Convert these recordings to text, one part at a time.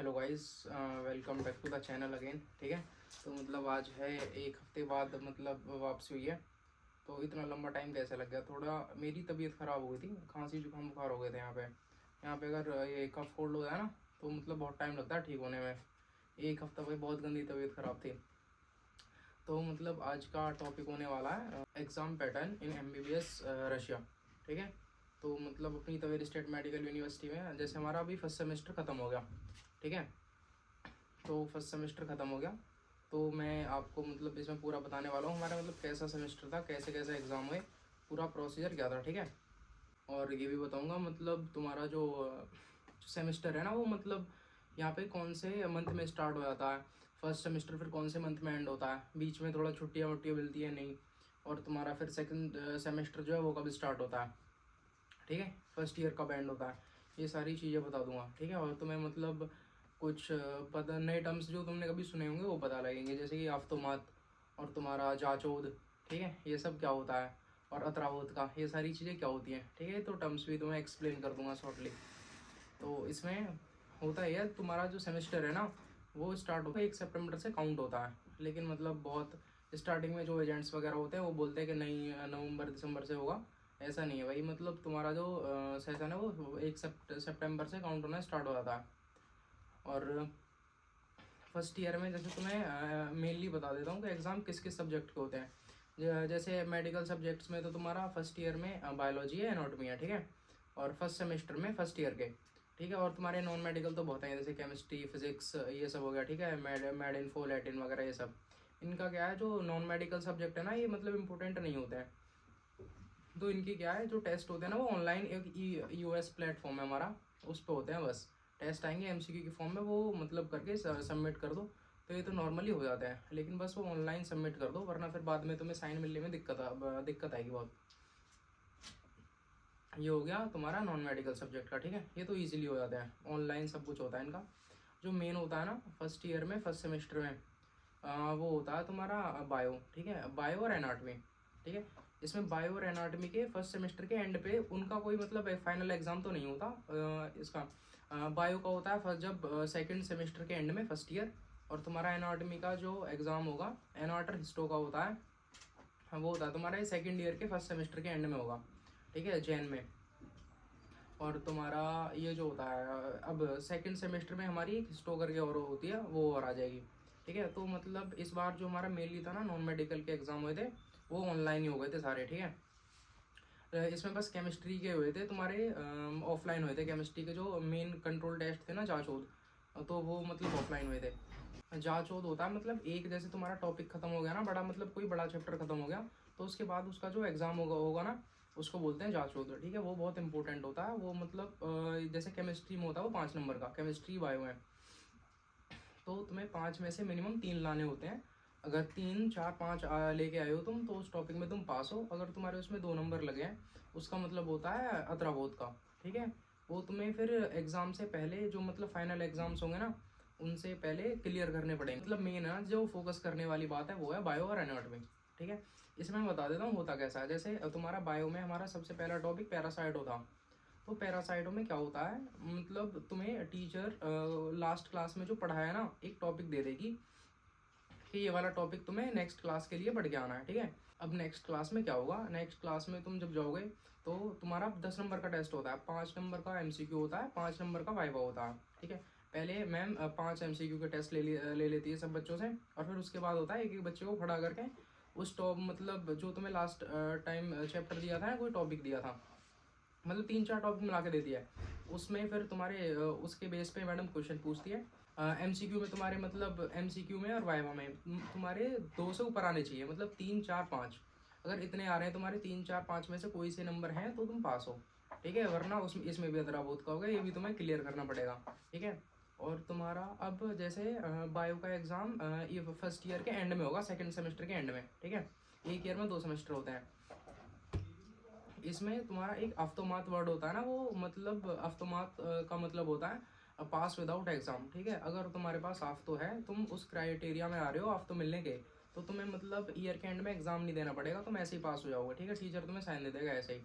Hello guys, welcome back to the channel again. ठीक है, तो मतलब आज है एक हफ्ते बाद मतलब वापसी हुई है। तो इतना लंबा टाइम कैसे लग गया? थोड़ा मेरी तबीयत ख़राब हो गई थी, खांसी जुकाम बुखार हो गए थे यहाँ पे अगर ये कफ कोल्ड हो जाए ना तो मतलब बहुत टाइम लगता है ठीक होने में। एक हफ्ता भाई बहुत गंदी तबीयत ख़राब थी। तो मतलब आज का टॉपिक होने वाला है exam pattern in MBBS Russia. ठीक है, तो मतलब अपनी तवेर स्टेट मेडिकल यूनिवर्सिटी में जैसे हमारा अभी फर्स्ट सेमेस्टर ख़त्म हो गया। ठीक है, तो फर्स्ट सेमेस्टर ख़त्म हो गया, तो मैं आपको मतलब इसमें पूरा बताने वाला हूँ हमारा मतलब कैसा सेमेस्टर था, कैसे कैसे एग्ज़ाम हुए, पूरा प्रोसीजर क्या था। ठीक है, और ये भी बताऊँगा मतलब तुम्हारा जो सेमेस्टर है ना वो मतलब यहाँ पे कौन से मंथ में स्टार्ट हो जाता है, फर्स्ट सेमेस्टर फिर कौन से मंथ में एंड होता है, बीच में थोड़ा छुट्टियाँ वुट्टियाँ मिलती है नहीं, और तुम्हारा फिर सेकंड सेमेस्टर जो है वो कब स्टार्ट होता है। ठीक है, फर्स्ट ईयर कब एंड होता है, ये सारी चीज़ें बता दूंगा। ठीक है, और तुम्हें मतलब कुछ पता नए टर्म्स जो तुमने कभी सुने होंगे वो पता लगेंगे, जैसे कि आफ्तोमात और तुम्हारा जाचोद। ठीक है, ये सब क्या होता है, और अतरावत का, ये सारी चीज़ें क्या होती हैं। ठीक है, तो टर्म्स भी तुम्हें एक्सप्लेन कर दूंगा शॉर्टली। तो इसमें होता है तुम्हारा जो सेमेस्टर है ना वो स्टार्ट होता है 1 सितंबर से काउंट होता है, लेकिन मतलब बहुत स्टार्टिंग में जो एजेंट्स वगैरह होते हैं वो बोलते हैं कि नहीं नवंबर दिसंबर से होगा। ऐसा नहीं है भाई, मतलब तुम्हारा जो सेशन है वो 1 सितंबर से काउंट होना स्टार्ट हो जाता है। और फर्स्ट ईयर में जैसे तुम्हें मेनली बता देता हूँ कि एग्ज़ाम किस किस सब्जेक्ट के होते हैं। जैसे मेडिकल सब्जेक्ट्स में तो तुम्हारा फर्स्ट ईयर में बायोलॉजी है, एनाटॉमी है। ठीक है, और फर्स्ट सेमेस्टर में फर्स्ट ईयर के। ठीक है, और तुम्हारे नॉन मेडिकल तो बहुत हैं, जैसे केमिस्ट्री, फिजिक्स, ये सब हो गया। ठीक है, मेड इन्फो, लैटिन वगैरह ये सब। इनका क्या है, जो नॉन मेडिकल सब्जेक्ट है ना ये मतलब इंपॉर्टेंट नहीं होते हैं। तो इनकी क्या है, जो टेस्ट होते हैं ना वो ऑनलाइन एक US प्लेटफॉर्म है हमारा, उस पर होते हैं। बस टेस्ट आएंगे MCQ की फॉर्म में, वो मतलब करके सबमिट कर दो तो ये तो नॉर्मली हो जाता है, लेकिन बस वो ऑनलाइन सबमिट कर दो, वरना फिर बाद में तुम्हें साइन मिलने में दिक्कत आएगी बहुत। ये हो गया तुम्हारा नॉन मेडिकल सब्जेक्ट का। ठीक है, ये तो ईजिली हो जाता है, ऑनलाइन सब कुछ होता है इनका। जो मेन होता है ना फर्स्ट ईयर में फर्स्ट सेमेस्टर में वो होता है तुम्हारा बायो। ठीक है, बायो और एनाटॉमी। ठीक है, इसमें बायो और एनाटॉमी के फर्स्ट सेमेस्टर के एंड पे उनका कोई मतलब फाइनल एग्जाम तो नहीं होता। इसका बायो का होता है फर्स्ट जब सेकंड सेमेस्टर के एंड में फर्स्ट ईयर, और तुम्हारा एनाटॉमी का जो एग्ज़ाम होगा एनाटर हिस्टो का होता है, वो होता है तुम्हारे सेकंड ईयर के फर्स्ट सेमेस्टर के एंड में होगा। ठीक है, जैन में। और तुम्हारा ये जो होता है अब सेकंड सेमेस्टर में हमारी एक हिस्टो करके और होती है, वो और आ जाएगी। ठीक है, तो मतलब इस बार जो हमारा मेनली था ना नॉन मेडिकल के एग्जाम हुए थे वो ऑनलाइन ही हो गए थे सारे। ठीक है, इसमें बस केमिस्ट्री के हुए थे तुम्हारे, ऑफलाइन हुए थे केमिस्ट्री के जो मेन कंट्रोल टेस्ट थे ना जांचोद, तो वो मतलब ऑफलाइन हुए थे। जांचोद होता है मतलब एक जैसे तुम्हारा टॉपिक खत्म हो गया ना बड़ा, मतलब कोई बड़ा चैप्टर खत्म हो गया तो उसके बाद उसका जो एग्जाम होगा ना उसको बोलते हैं जांचोद। ठीक है, वो बहुत इंपॉर्टेंट होता है। वो मतलब जैसे केमिस्ट्री में होता है वो 5 नंबर का, केमिस्ट्री बायो है, तो तुम्हें 5 में से मिनिमम 3 लाने होते हैं। अगर 3 4 5 लेके आए हो तुम तो उस टॉपिक में तुम पास हो। अगर तुम्हारे उसमें 2 नंबर लगे हैं उसका मतलब होता है अतराबोध का। ठीक है, वो तुम्हें फिर एग्ज़ाम से पहले जो मतलब फाइनल एग्जाम्स होंगे ना उनसे पहले क्लियर करने पड़ेंगे। मतलब मेन है जो फोकस करने वाली बात है वो है बायो और एनाटॉमी। ठीक है, इसमें मैं बता देता हूँ होता कैसा है। जैसे तुम्हारा बायो में हमारा सबसे पहला टॉपिक पैरासाइट होता। तो पैरासाइटों में क्या होता है, मतलब तुम्हें टीचर लास्ट क्लास में जो पढ़ाया ना एक टॉपिक दे देगी कि ये वाला टॉपिक तुम्हें नेक्स्ट क्लास के लिए पढ़ के आना है। ठीक है, अब नेक्स्ट क्लास में क्या होगा, नेक्स्ट क्लास में तुम जब जाओगे तो तुम्हारा 10 नंबर का टेस्ट होता है, 5 नंबर का MCQ होता है, 5 नंबर का वाइवा होता है। ठीक है, पहले मैम 5 MCQ के टेस्ट ले लेती है सब बच्चों से, और फिर उसके बाद होता है एक एक बच्चे को खड़ा करके उस टॉप मतलब जो तुम्हें लास्ट टाइम चैप्टर दिया था ना कोई टॉपिक दिया था, मतलब 3 4 टॉपिक मिला के देती है, उसमें फिर तुम्हारे उसके बेस पे मैडम क्वेश्चन पूछती है। MCQ में तुम्हारे मतलब MCQ में और वाइवा में तुम्हारे 2 से ऊपर आने चाहिए, मतलब 3 4 5। अगर इतने आ रहे हैं तुम्हारे 3 4 5 में से कोई से नंबर हैं तो तुम पास हो। ठीक है, वरना उसमें इसमें भी अदरा बहुत का होगा, ये भी तुम्हें क्लियर करना पड़ेगा। ठीक है, और तुम्हारा अब जैसे बायो का एग्ज़ाम ये फर्स्ट ईयर के एंड में होगा, सेकेंड सेमेस्टर के एंड में। ठीक है, एक ईयर में 2 सेमेस्टर होते हैं। इसमें तुम्हारा एक अफ्तोमात वर्ड होता है ना, वो मतलब अफ्तोमात का मतलब होता है पास विदाउट एग्जाम। ठीक है, अगर तुम्हारे पास आफ्तो है, तुम उस क्राइटेरिया में आ रहे हो आफ्तो मिलने के, तो तुम्हें मतलब ईयर के एंड में एग्जाम नहीं देना पड़ेगा, तुम ऐसे ही पास हो जाओगे। ठीक है, टीचर तुम्हें साइन दे देगा ऐसे ही।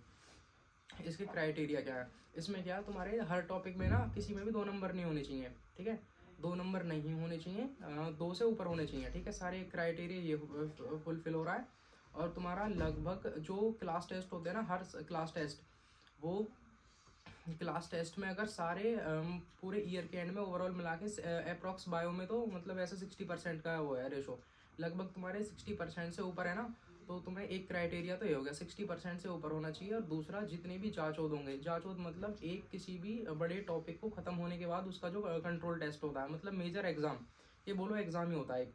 इसके क्राइटेरिया क्या है, इसमें क्या है तुम्हारे हर टॉपिक में ना किसी में भी 2 नंबर नहीं होने चाहिए। ठीक है, 2 नंबर नहीं होने चाहिए, 2 से ऊपर होने चाहिए, ठीक है। सारे क्राइटेरिया ये फुलफिल हो रहा है। और तुम्हारा लगभग जो क्लास टेस्ट होते हैं ना, हर क्लास टेस्ट, वो क्लास टेस्ट में अगर सारे पूरे ईयर के एंड में ओवरऑल मिला के अप्रॉक्स बायो में तो मतलब ऐसे 60% का वो है रेशो, लगभग तुम्हारे 60% से ऊपर है ना, तो तुम्हें एक क्राइटेरिया तो ये हो गया 60% से ऊपर होना चाहिए। और दूसरा, जितने भी जांचोद होंगे, जांचोद मतलब एक किसी भी बड़े टॉपिक को ख़त्म होने के बाद उसका जो कंट्रोल टेस्ट होता है, मतलब मेजर एग्जाम, ये बोलो एग्जाम ही होता है एक,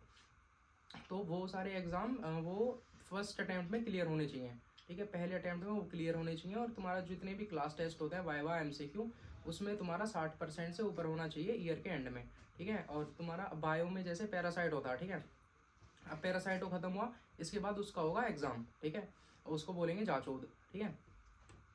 तो वो सारे एग्ज़ाम वो फर्स्ट अटैम्प्ट में क्लियर होने चाहिए, ठीक है। पहले अटैम्प्ट में वो क्लियर होने चाहिए। और तुम्हारा जितने भी क्लास टेस्ट होता है, वाइवा, एमसीक्यू, उसमें तुम्हारा 60% से ऊपर होना चाहिए ईयर के एंड में, ठीक है। और तुम्हारा बायो में जैसे पैरासाइट होता है, ठीक है, अब पैरासाइटो खत्म हुआ, इसके बाद उसका होगा एग्ज़ाम, ठीक है, उसको बोलेंगे जांचोद, ठीक है।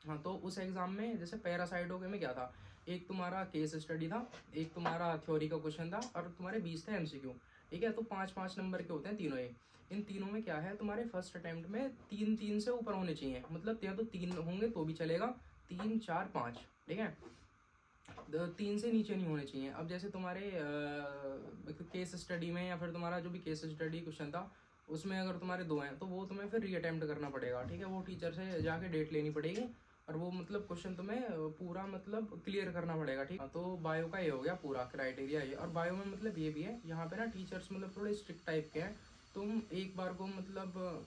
हाँ, तो उस एग्ज़ाम में जैसे पैरासाइटो के में क्या था, एक तुम्हारा केस स्टडी था, एक तुम्हारा थ्योरी का क्वेश्चन था, और तुम्हारे 20 थे एमसीक्यू, ठीक है। तो 5-5 नंबर के होते हैं तीनों ये। इन तीनों में क्या है, तुम्हारे फर्स्ट अटैम्प्ट में 3-3 से ऊपर होने चाहिए, मतलब या तो 3 होंगे तो भी चलेगा, 3, 4, 5, ठीक है, 3 से नीचे नहीं होने चाहिए। अब जैसे तुम्हारे केस स्टडी में या फिर तुम्हारा जो भी केस स्टडी क्वेश्चन था, उसमें अगर तुम्हारे 2 हैं तो वो तुम्हें फिर रीअटेम्प्ट करना पड़ेगा, ठीक है। वो टीचर से जाके डेट लेनी पड़ेगी, और वो मतलब क्वेश्चन तुम्हें पूरा मतलब क्लियर करना पड़ेगा, ठीक है। तो बायो का ये हो गया पूरा क्राइटेरिया ये। और बायो में मतलब ये भी है, यहाँ पे ना टीचर्स मतलब थोड़े स्ट्रिक्ट टाइप के हैं। तुम एक बार को मतलब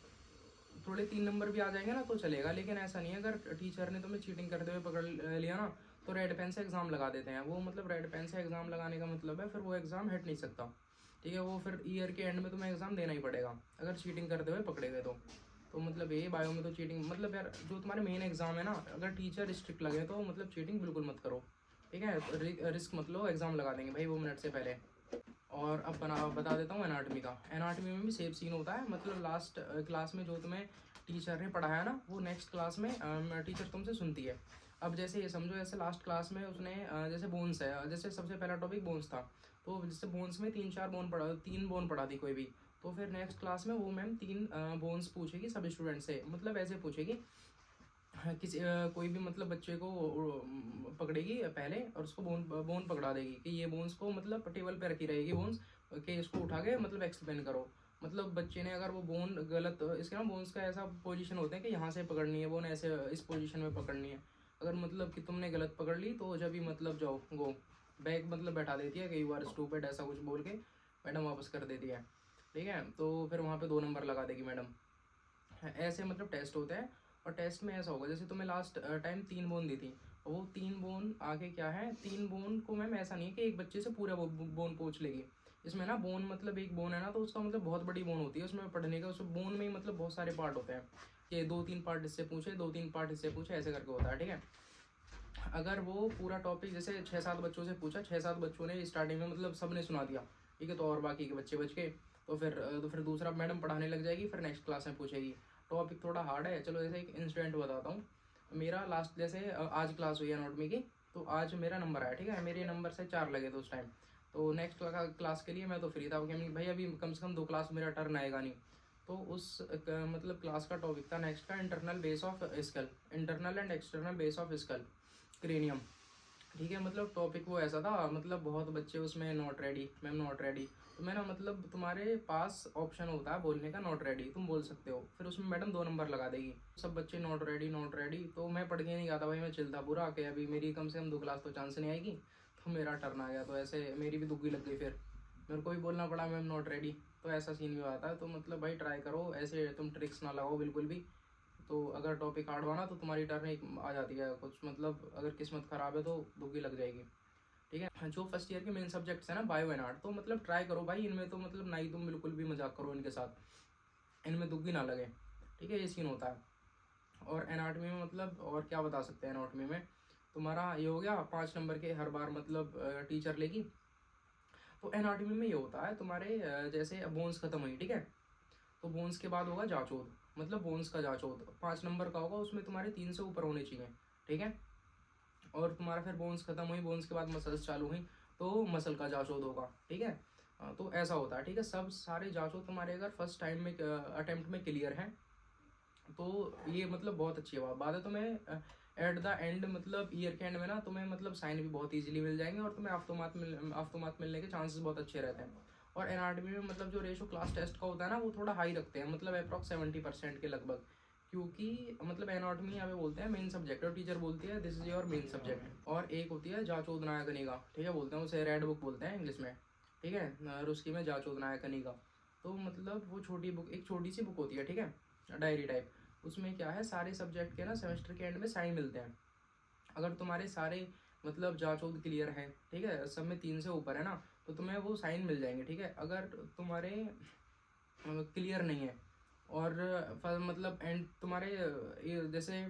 थोड़े 3 नंबर भी आ जाएंगे ना तो चलेगा, लेकिन ऐसा नहीं है, अगर टीचर ने तुम्हें चीटिंग करते हुए पकड़ लिया ना, तो रेड पेन से एग्ज़ाम लगा देते हैं वो। मतलब रेड पेन से एग्ज़ाम लगाने का मतलब है फिर वो एग्ज़ाम हट नहीं सकता, ठीक है। वो फिर ईयर के एंड में तुम्हें एग्ज़ाम देना ही पड़ेगा अगर चीटिंग करते हुए पकड़े गए तो मतलब ये बायो में तो चीटिंग मतलब यार, जो तुम्हारे मेन एग्ज़ाम है ना, अगर टीचर स्ट्रिक्ट लगे तो मतलब चीटिंग बिल्कुल मत करो, ठीक है। रिस्क मत लो, एग्ज़ाम लगा देंगे भाई वो मिनट से पहले। और अब बता देता हूँ एनाटमी का। एनाटमी में भी सेम सीन होता है, मतलब लास्ट क्लास में जो तुम्हें टीचर ने पढ़ाया ना, वो नेक्स्ट क्लास में टीचर तुमसे सुनती है। अब जैसे ये समझो, जैसे लास्ट क्लास में उसने जैसे बोन्स है, जैसे सबसे पहला टॉपिक बोन्स था, तो जैसे बोन्स में 3 बोन पढ़ा दी कोई भी, तो फिर नेक्स्ट क्लास में वो मैम 3 बोन्स पूछेगी सब स्टूडेंट से, मतलब ऐसे पूछेगी, किसी कोई भी मतलब बच्चे को पकड़ेगी पहले और उसको बोन बोन पकड़ा देगी कि ये बोन्स को मतलब टेबल पे रखी रहेगी बोन्स, कि इसको उठा के मतलब एक्सप्लेन करो। मतलब बच्चे ने अगर वो बोन गलत, इसके ना बोन्स का ऐसा पोजीशन होता है कि यहाँ से पकड़नी है बोन, ऐसे इस पोजीशन में पकड़नी है। अगर मतलब कि तुमने गलत पकड़ ली तो जब भी मतलब जाओ गो बैग मतलब बैठा देती है, कई बार स्टूपिड ऐसा कुछ बोल के मैडम वापस कर देती है, ठीक है। तो फिर वहाँ पे 2 नंबर लगा देगी मैडम। ऐसे मतलब टेस्ट होते हैं। और टेस्ट में ऐसा होगा, जैसे तुम्हें लास्ट टाइम 3 बोन दी थी, वो 3 बोन आगे क्या है, 3 बोन को मैम ऐसा नहीं है कि एक बच्चे से पूरा बोन पूछ लेगी। इसमें ना बोन मतलब एक बोन है ना, तो उसका मतलब बहुत बड़ी बोन होती है उसमें पढ़ने का, उस बोन में ही मतलब बहुत सारे पार्ट होते हैं कि 2-3 पार्ट इससे पूछे, 2-3 पार्ट इससे पूछे, ऐसे करके होता है, ठीक है। अगर वो पूरा टॉपिक जैसे 6-7 बच्चों से पूछा, 6-7 बच्चों ने स्टार्टिंग में मतलब सब ने सुना दिया, ठीक है, तो और बाकी के बच्चे बच गए, तो फिर दूसरा मैडम पढ़ाने लग जाएगी, फिर नेक्स्ट क्लास में पूछेगी। टॉपिक थोड़ा हार्ड है, चलो जैसे एक इंसिडेंट बताता हूँ। मेरा लास्ट जैसे आज क्लास हुई है एनाटॉमी की, तो आज मेरा नंबर आया, ठीक है, मेरे नंबर से 4 लगे थे उस टाइम। तो नेक्स्ट क्लास के लिए मैं तो फ्री था, क्योंकि भाई अभी कम से कम 2 क्लास मेरा टर्न आएगा नहीं। तो उस मतलब क्लास का टॉपिक था नेक्स्ट का internal base of skull, internal and external base of skull cranium, ठीक है। मतलब टॉपिक वो ऐसा था, मतलब बहुत बच्चे उसमें not ready ma'am not ready, तो मैं ना मतलब तुम्हारे पास ऑप्शन होता है बोलने का नॉट रेडी, तुम बोल सकते हो, फिर उसमें मैडम 2 नंबर लगा देगी। सब बच्चे नॉट रेडी नॉट रेडी, तो मैं पढ़ के नहीं गया था भाई, मैं चिल्ता पूरा कि अभी मेरी कम से कम 2 क्लास तो चांस नहीं आएगी, तो मेरा टर्न आ गया, तो ऐसे मेरी भी दुग्गी लग गई, फिर मेरे को भी बोलना पड़ा मैम नॉट रेडी। तो ऐसा सीन भी आता है, तो मतलब भाई ट्राई करो, ऐसे तुम ट्रिक्स ना लगाओ बिल्कुल भी। तो अगर टॉपिक हार्ड हुआ ना तो तुम्हारी टर्न एक आ जाती है कुछ, मतलब अगर किस्मत ख़राब है तो दुग्गी लग जाएगी, ठीक है। जो फर्स्ट ईयर के मेन सब्जेक्ट्स है ना, बायो एंड आर्ट, तो मतलब ट्राई करो भाई इनमें, तो मतलब ना ही तुम बिल्कुल भी मजाक करो इनके साथ, इनमें दुग्गी ना लगे, ठीक है, ये सीन होता है। और एनाटमी में मतलब और क्या बता सकते हैं, एनाटमी में तुम्हारा ये हो गया 5 नंबर के हर बार मतलब टीचर लेगी। तो एनाटमी में ये होता है तुम्हारे जैसे बोन्स खत्म हुई, ठीक है, तो बोन्स के बाद होगा जांचोद, मतलब बोन्स का जांचोद 5 नंबर का होगा, उसमें तुम्हारे 3 से ऊपर होने चाहिए, ठीक है। और तुम्हारा फिर बोन्स खत्म हुई, बोन्स के बाद मसल्स चालू हुई, तो मसल का जांचोद होगा, ठीक है। तो ऐसा होता है, ठीक है। सब सारे जांचोद तुम्हारे अगर फर्स्ट टाइम में अटेम्प्ट में क्लियर हैं तो ये मतलब बहुत अच्छी बात है। तो मैं एट द एंड मतलब ईयर के एंड में ना तुम्हें मतलब साइन भी बहुत ईजिली मिल जाएंगे और तुम्हें आफ्टोमार्क मिलने के चांसेस बहुत अच्छे रहते हैं। और एनाटॉमी में मतलब जो रेशो क्लास टेस्ट का होता है ना वो थोड़ा हाई रखते हैं, मतलब अप्रॉक्स 70% के लगभग, क्योंकि मतलब एनाटॉमी हमें बोलते हैं मेन सब्जेक्ट और टीचर बोलती है this is your main subject. और एक होती है जाचोदनाया कनिका, ठीक है, बोलते हैं उसे रेड बुक बोलते हैं इंग्लिश में, ठीक है, और उसकी में जाचोदनाया कनिका। तो मतलब वो छोटी बुक, एक छोटी सी बुक होती है, ठीक है, डायरी टाइप। उसमें क्या है, सारे सब्जेक्ट के ना सेमेस्टर के एंड में साइन मिलते हैं। अगर तुम्हारे सारे मतलब जांचोद क्लियर है, ठीक है, सब में 3 से ऊपर है ना, तो तुम्हें वो साइन मिल जाएंगे, ठीक है। अगर तुम्हारे क्लियर नहीं है और मतलब एंड तुम्हारे जैसे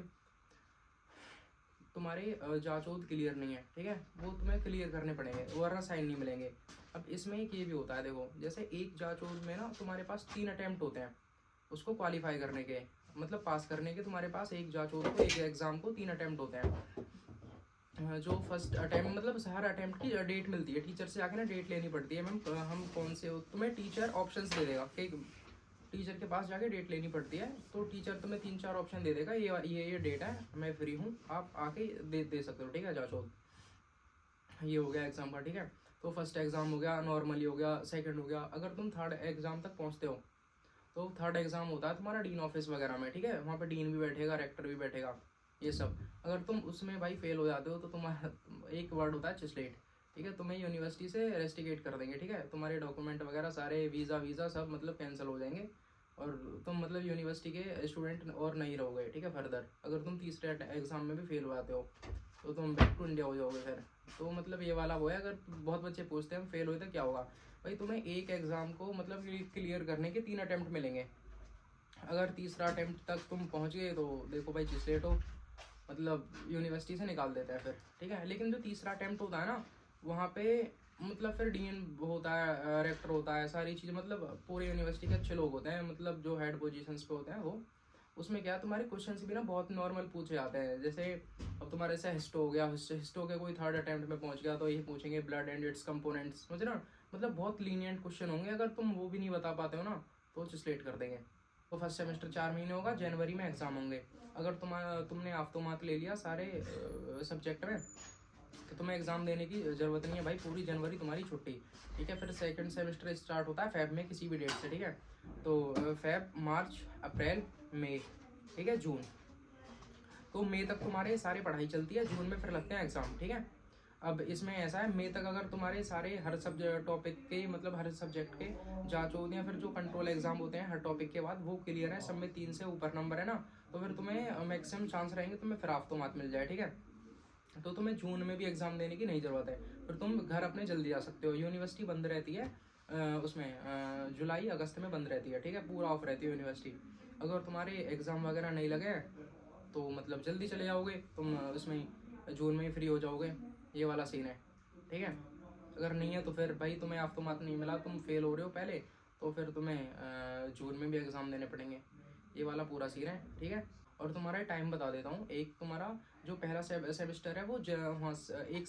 तुम्हारे जांचोद क्लियर नहीं है, ठीक है, वो तुम्हें क्लियर करने पड़ेंगे वरना साइन नहीं मिलेंगे। अब इसमें एक ये भी होता है, देखो जैसे एक जांचोद में ना तुम्हारे पास 3 अटेम्प्ट होते हैं उसको क्वालिफाई करने के, मतलब पास करने के। तुम्हारे पास एक जांचोद को, एक एग्जाम को 3 अटेम्प्ट होते हैं। जो फर्स्ट अटैम्प्ट मतलब हर अटैम्प्ट की डेट मिलती है, टीचर से आके ना डेट लेनी पड़ती है, मैम हम कौन से हो, तुम्हें टीचर ऑप्शंस दे देगा, ठीक, टीचर के पास जाके डेट लेनी पड़ती है, तो टीचर तुम्हें 3-4 ऑप्शन दे देगा, ये डेट है, मैं फ्री हूँ, आप आके दे सकते हो, ठीक है, जांचो। ये हो गया एग्जाम का, ठीक है। तो फर्स्ट एग्जाम हो गया, नॉर्मली हो गया, सेकंड हो गया। अगर तुम थर्ड एग्जाम तक पहुँचते हो तो थर्ड एग्जाम होता है तुम्हारा डीन ऑफिस वगैरह में, ठीक है, वहाँ पे डीन भी बैठेगा, रेक्टर भी बैठेगा, ये सब। अगर तुम उसमें भाई फेल हो जाते हो तो तुम्हारा एक वर्ड होता है चिस्लेट, ठीक है, तुम्हें यूनिवर्सिटी से रेस्टिकेट कर देंगे, ठीक है, तुम्हारे डॉक्यूमेंट वगैरह सारे वीज़ा सब मतलब कैंसिल हो जाएंगे और तुम मतलब यूनिवर्सिटी के स्टूडेंट और नहीं रहोगे, ठीक है। फर्दर अगर तुम तीसरे एग्जाम में भी फेल हो जाते हो तो तुम बैक टू इंडिया हो जाओगे फिर। तो मतलब ये वाला वो है। अगर बहुत बच्चे पूछते हैं हम फेल हुए तो क्या होगा, भाई तुम्हें एक एग्ज़ाम को मतलब क्लियर करने के 3 अटैम्प्ट मिलेंगे। अगर तीसरा अटैम्प्ट तक तुम पहुंच गए तो देखो भाई चिस्लेट हो, मतलब यूनिवर्सिटी से निकाल देता है फिर, ठीक है। लेकिन जो तीसरा अटैम्प्ट होता है ना वहाँ पे मतलब फिर डीन होता है, रेक्टर होता है, सारी चीज़ें मतलब पूरे यूनिवर्सिटी के अच्छे लोग होते हैं, मतलब जो हेड पोजीशंस पे होते हैं वो। उसमें क्या है, तुम्हारे क्वेश्चंस भी ना बहुत नॉर्मल पूछे जाते हैं। जैसे अब तुम्हारे से हिस्टो हो गया, हिस्टो के कोई थर्ड अटैम्प्ट में पहुंच गया तो ये पूछेंगे ब्लड एंड इट्स कंपोनेंट्स, समझ ना, मतलब बहुत लीनियंट क्वेश्चन होंगे। अगर तुम वो भी नहीं बता पाते हो ना तो चिस्लेट कर देंगे। तो फर्स्ट सेमेस्टर 4 महीने होगा, जनवरी में एग्जाम होंगे। अगर तुमने आफ्टोमार्क ले लिया सारे सब्जेक्ट में तो तुम्हें एग्जाम देने की जरूरत नहीं है भाई, पूरी जनवरी तुम्हारी छुट्टी, ठीक है। फिर सेकंड सेमेस्टर स्टार्ट होता है फेब में किसी भी डेट से, ठीक है। तो फेब, मार्च, अप्रैल, मई, ठीक है, जून। तो मई तक तुम्हारे सारे पढ़ाई चलती है, जून में फिर लगते हैं एग्जाम, ठीक है। अब इसमें ऐसा है, मई तक अगर तुम्हारे सारे हर सब्जेक्ट टॉपिक के मतलब हर सब्जेक्ट के जांच होती है, फिर जो कंट्रोल एग्जाम होते हैं हर टॉपिक के बाद वो क्लियर है, सब में 3 से ऊपर नंबर है ना, तो फिर तुम्हें मैक्सिमम चांस रहेंगे तुम्हें फिर आफ्टोमार्क मिल जाए, ठीक है। तो तुम्हें जून में भी एग्जाम देने की नहीं जरूरत है, फिर तुम घर अपने जल्दी जा सकते हो। यूनिवर्सिटी बंद रहती है उसमें जुलाई अगस्त में बंद रहती है, ठीक है, पूरा ऑफ रहती है यूनिवर्सिटी। अगर तुम्हारे एग्जाम वगैरह नहीं लगे तो मतलब जल्दी चले जाओगे तुम, उसमें जून में ही फ्री हो जाओगे, ये वाला सीन है, ठीक है। अगर नहीं है तो फिर भाई तुम्हें आफ्टरमार्क नहीं मिला, तुम फेल हो रहे हो पहले, तो फिर तुम्हें जून में भी एग्ज़ाम देने पड़ेंगे, ये वाला पूरा सीन है, ठीक है। और तुम्हारा टाइम बता देता हूँ, एक तुम्हारा जो पहला सेमेस्टर है वो वहाँ 1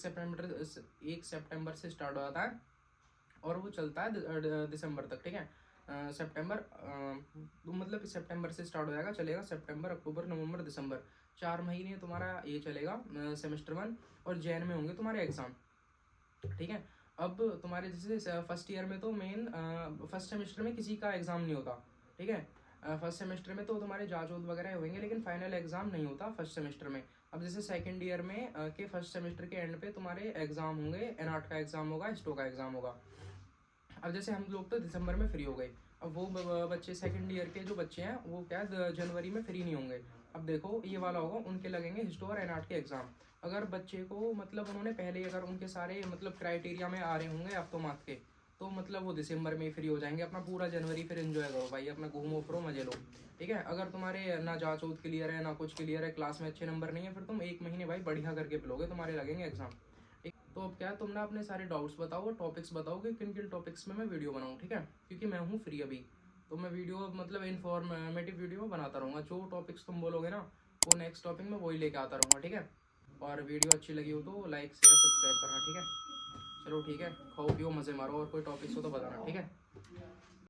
सितंबर से स्टार्ट हो जाता है और वो चलता है दिसंबर तक, ठीक है। सितंबर तो मतलब सितंबर से स्टार्ट हो जाएगा, चलेगा सितंबर, अक्टूबर, नवंबर, दिसंबर, 4 महीने तुम्हारा ये चलेगा सेमेस्टर 1। और जैन में होंगे तुम्हारे एग्ज़ाम, ठीक है। अब तुम्हारे जैसे फर्स्ट ईयर में तो मेन फर्स्ट सेमेस्टर में किसी का एग्ज़ाम नहीं होता, ठीक है। फर्स्ट सेमेस्टर में तो तुम्हारे जांच वगैरह होंगे लेकिन फाइनल एग्ज़ाम नहीं होता फर्स्ट सेमेस्टर में। अब जैसे सेकंड ईयर में के फर्स्ट सेमेस्टर के एंड पे तुम्हारे एग्ज़ाम होंगे, एनआर्ट का एग्ज़ाम होगा, हिस्टो का एग्ज़ाम होगा। अब जैसे हम लोग तो दिसंबर में फ्री हो गए, अब वो बच्चे सेकंड ईयर के जो बच्चे हैं वो क्या जनवरी में फ्री नहीं होंगे। अब देखो ये वाला होगा, उनके लगेंगे हिस्टो और एनआर्ट के एग्ज़ाम। अगर बच्चे को मतलब उन्होंने पहले ही अगर उनके सारे मतलब क्राइटेरिया में आ रहे होंगे आफ्टोमार्क के, तो मतलब वो दिसंबर में ही फ्री हो जाएंगे, अपना पूरा जनवरी फिर एंजॉय करो भाई, अपना घूमो फिरो मजे लो, ठीक है। अगर तुम्हारे ना जांच ऊत क्लियर है ना कुछ क्लियर है, क्लास में अच्छे नंबर नहीं है, फिर तुम 1 महीने भाई बढ़िया करके पिलोगे, तुम्हारे लगेंगे एग्जाम। तो अब क्या है, तुम ना अपने सारे डाउट्स बताओ और टॉपिक्स बताओ कि किन किन टॉपिक्स में मैं वीडियो बनाऊँ, ठीक है, क्योंकि मैं हूँ फ्री अभी। तो मैं वीडियो मतलब इन्फॉर्मेटिव वीडियो बनाता रहूँगा, जो टॉपिक्स तुम बोलोगे ना वो नेक्स्ट टॉपिक में वही लेके आता रहूँगा, ठीक है। और वीडियो अच्छी लगी हो तो लाइक शेयर सब्सक्राइब करना, ठीक है। चलो ठीक है, खाओ पियो मज़े मारो, और कोई टॉपिक्स हो तो बताना, ठीक है।